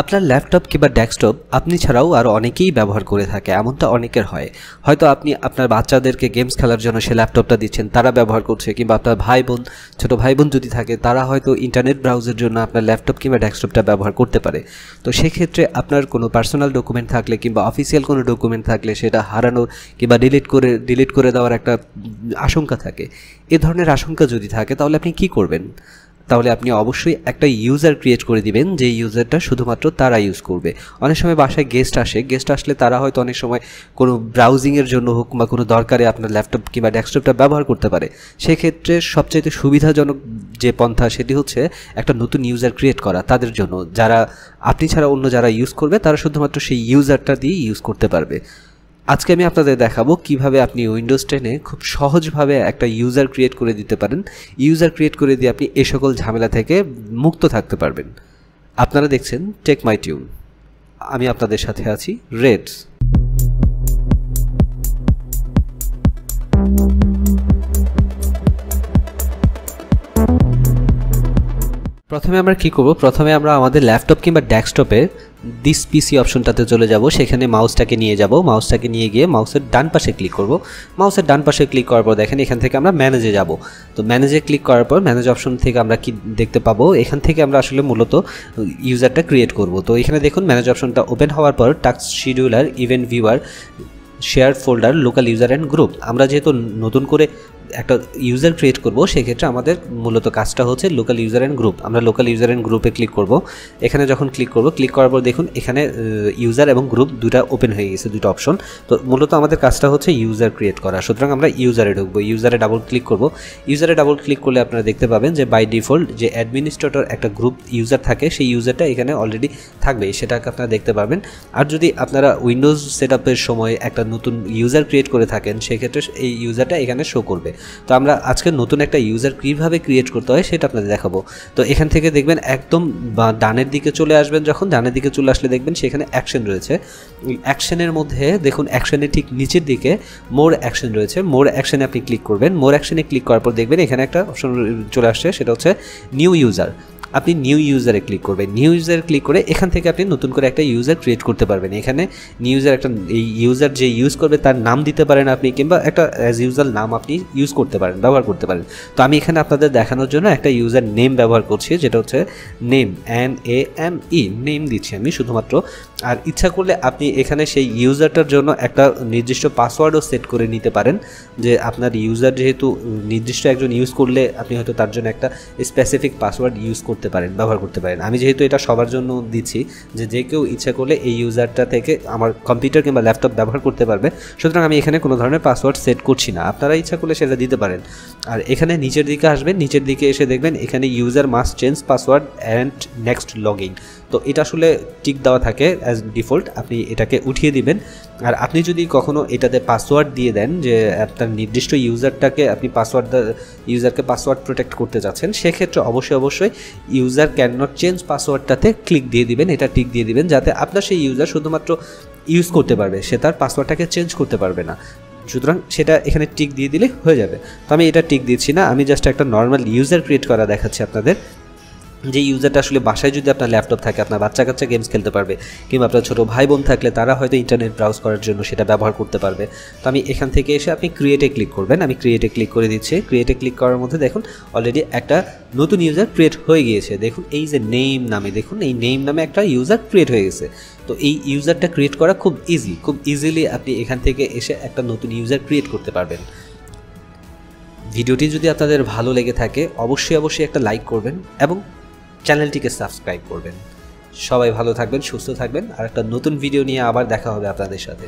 আপনার ল্যাপটপ কিংবা ডেস্কটপ আপনি ছাড়াও আরও অনেকেই ব্যবহার করে থাকে, এমনটা অনেকের হয়। হয়তো আপনি আপনার বাচ্চাদেরকে গেমস খেলার জন্য সে ল্যাপটপটা দিচ্ছেন, তারা ব্যবহার করছে, কিংবা আপনার ভাই বোন, ছোটো ভাই বোন যদি থাকে তারা হয়তো ইন্টারনেট ব্রাউজের জন্য আপনার ল্যাপটপ কিংবা ডেস্কটপটা ব্যবহার করতে পারে। তো সেক্ষেত্রে আপনার কোনো পার্সোনাল ডকুমেন্ট থাকলে কিংবা অফিসিয়াল কোনো ডকুমেন্ট থাকলে সেটা হারানোর কিংবা ডিলিট করে দেওয়ার একটা আশঙ্কা থাকে। এ ধরনের আশঙ্কা যদি থাকে তাহলে আপনি কি করবেন? তাহলে আপনি অবশ্যই একটা ইউজার ক্রিয়েট করে দিবেন, যে ইউজারটা শুধুমাত্র তারা ইউজ করবে। অনেক সময় বাসায় গেস্ট আসলে তারা হয়তো অনেক সময় কোনো ব্রাউজিংয়ের জন্য হোক বা কোনো দরকারে আপনার ল্যাপটপ কিংবা ডেস্কটপটা ব্যবহার করতে পারে। সেক্ষেত্রে সবচাইতে সুবিধাজনক যে পন্থা সেটি হচ্ছে একটা নতুন ইউজার ক্রিয়েট করা তাদের জন্য, যারা আপনি ছাড়া অন্য যারা ইউজ করবে তারা শুধুমাত্র সেই ইউজারটা দিয়ে ইউজ করতে পারবে। আজকে আমি আপনাদের দেখাবো কিভাবে আপনি উইন্ডোজ 10-এ খুব সহজভাবে একটা ইউজার ক্রিয়েট করে দিতে পারেন। ইউজার ক্রিয়েট করে দিয়ে আপনি এই সকল ঝামেলা থেকে মুক্ত থাকতে পারবেন। আপনারা দেখছেন টেকমাই টিউন, আমি আপনাদের সাথে আছি রেডস। প্রথমে আমরা কি করব? প্রথমে আমরা আমাদের ল্যাপটপ কিংবা ডেস্কটপে দিস পিসি অপশনটাতে চলে যাব। সেখানে মাউসটাকে নিয়ে যাব। মাউসটাকে নিয়ে গিয়ে মাউসের ডান পাশে ক্লিক করব। মাউসের ডান পাশে ক্লিক করার পর দেখেন এখান থেকে আমরা ম্যানেজে যাব। তো ম্যানেজে ক্লিক করার পর ম্যানেজ অপশন থেকে আমরা কি দেখতে পাবো? এখান থেকে আমরা আসলে মূলত ইউজারটা ক্রিয়েট করব। তো এখানে দেখুন ম্যানেজ অপশনটা ওপেন হওয়ার পর task scheduler, event viewer, share folder, local user and group. আমরা যেহেতু নতুন করে একটা ইউজার ক্রিয়েট করব সেক্ষেত্রে আমাদের মূলত কাজটা হচ্ছে লোকাল ইউজার অ্যান্ড গ্রুপ। আমরা লোকাল ইউজার অ্যান্ড গ্রুপে ক্লিক করব। এখানে যখন ক্লিক করার পর দেখুন এখানে ইউজার এবং গ্রুপ দুটা ওপেন হয়ে গেছে, দুটো অপশন। তো মূলত আমাদের কাজটা হচ্ছে ইউজার ক্রিয়েট করা। সুতরাং আমরা ইউজারে ঢুকবো। ইউজারে ডাবল ক্লিক করব। ইউজারে ডাবল ক্লিক করলে আপনারা দেখতে পাবেন যে বাই ডিফল্ট যে অ্যাডমিনিস্ট্রেটর একটা গ্রুপ ইউজার থাকে সেই ইউজারটা এখানে অলরেডি থাকবে, সেটাকে আপনারা দেখতে পাবেন। আর যদি আপনারা উইন্ডোজ সেটআপের সময় একটা নতুন ইউজার ক্রিয়েট করে থাকেন সেক্ষেত্রে এই ইউজারটা এখানে শো করবে। তো আমরা আজকে নতুন একটা ইউজার কীভাবে ক্রিয়েট করতে হয় সেটা আপনাদের দেখাবো। তো এখান থেকে দেখবেন একদম ডানের দিকে চলে আসবেন। যখন ডানের দিকে চলে আসলে দেখবেন সেখানে অ্যাকশন রয়েছে। অ্যাকশনের মধ্যে দেখুন অ্যাকশনের ঠিক নিচের দিকে মোর অ্যাকশন রয়েছে। মোর অ্যাকশনে আপনি ক্লিক করবেন। মোর অ্যাকশনে ক্লিক করার পর দেখবেন এখানে একটা অপশন চলে আসছে, সেটা হচ্ছে নিউ ইউজার। আপনি নিউ ইউজারে ক্লিক করবেন। নিউ ইউজারে ক্লিক করে এখান থেকে আপনি নতুন করে একটা ইউজার ক্রিয়েট করতে পারবেন। এখানে নিউ ইউজার একটা এই ইউজার যে ইউজ করবে তার নাম দিতে পারেন আপনি, কিংবা একটা অ্যাজ ইউজার নাম আপনি ইউজ করতে পারেন, ব্যবহার করতে পারেন। তো আমি এখানে আপনাদের দেখানোর জন্য একটা ইউজার নেম ব্যবহার করছি, যেটা হচ্ছে নেম, NAME, নেম দিচ্ছি আমি শুধুমাত্র। আর ইচ্ছা করলে আপনি এখানে সেই ইউজারটার জন্য একটা নির্দিষ্ট পাসওয়ার্ডও সেট করে নিতে পারেন, যে আপনার ইউজার যেহেতু নির্দিষ্ট একজন ইউজ করলে আপনি হয়তো তার জন্য একটা স্পেসিফিক পাসওয়ার্ড ইউজ করতে পারেন, ব্যবহার করতে পারেন। আমি যেহেতু এটা সবার জন্য দিচ্ছি, যে কেউ ইচ্ছা করলে এই ইউজারটা থেকে আমার কম্পিউটার কিংবা ল্যাপটপ ব্যবহার করতে পারবে, সুতরাং আমি এখানে কোনো ধরনের পাসওয়ার্ড সেট করছি না। আপনারা ইচ্ছা করলে সেটা দিতে পারেন। আর এখানে নিচের দিকে আসবেন, নিচের দিকে এসে দেখবেন এখানে user must change password and next log in. তো এটা আসলে টিক দেওয়া থাকে অ্যাজ ডিফল্ট, আপনি এটাকে উঠিয়ে দিবেন। আর আপনি যদি কখনও এটাতে পাসওয়ার্ড দিয়ে দেন, যে আপনার নির্দিষ্ট ইউজারকে পাসওয়ার্ড প্রোটেক্ট করতে যাচ্ছেন, সেক্ষেত্রে অবশ্যই ইউজার ক্যান নট চেঞ্জ পাসওয়ার্ডটাতে ক্লিক দিয়ে দিবেন, এটা টিক দিয়ে দিবেন, যাতে আপনার সেই ইউজার শুধুমাত্র ইউজ করতে পারবে, সে তার পাসওয়ার্ডটাকে চেঞ্জ করতে পারবে না। সুতরাং সেটা এখানে টিক দিয়ে দিলে হয়ে যাবে। তো আমি এটা টিক দিচ্ছি না, আমি জাস্ট একটা নর্মাল ইউজার ক্রিয়েট করা দেখাচ্ছি আপনাদের। যে ইউজারটা আসলে বাসায় যদি আপনার ল্যাপটপ থাকে, আপনার বাচ্চা কাচ্চা গেমস খেলতে পারবে, কিংবা আপনার ছোটো ভাই বোন থাকলে তারা হয়তো ইন্টারনেট ব্রাউজ করার জন্য সেটা ব্যবহার করতে পারবে। তো আমি এখান থেকে এসে আপনি ক্রিয়েটে ক্লিক করবেন। আমি ক্রিয়েটে ক্লিক করে দিচ্ছি। ক্রিয়েটে ক্লিক করার মধ্যে দেখুন অলরেডি একটা নতুন ইউজার ক্রিয়েট হয়ে গিয়েছে। দেখুন এই যে নেম নামে, দেখুন এই নেম নামে একটা ইউজার ক্রিয়েট হয়ে গেছে। তো এই ইউজারটা ক্রিয়েট করা খুব ইজিলি আপনি এখান থেকে এসে একটা নতুন ইউজার ক্রিয়েট করতে পারবেন। ভিডিওটি যদি আপনাদের ভালো লেগে থাকে অবশ্যই একটা লাইক করবেন এবং চ্যানেলটিকে সাবস্ক্রাইব করবেন। সবাই ভালো থাকবেন, সুস্থ থাকবেন। আর একটা নতুন ভিডিও নিয়ে আবার দেখা হবে আপনাদের সাথে।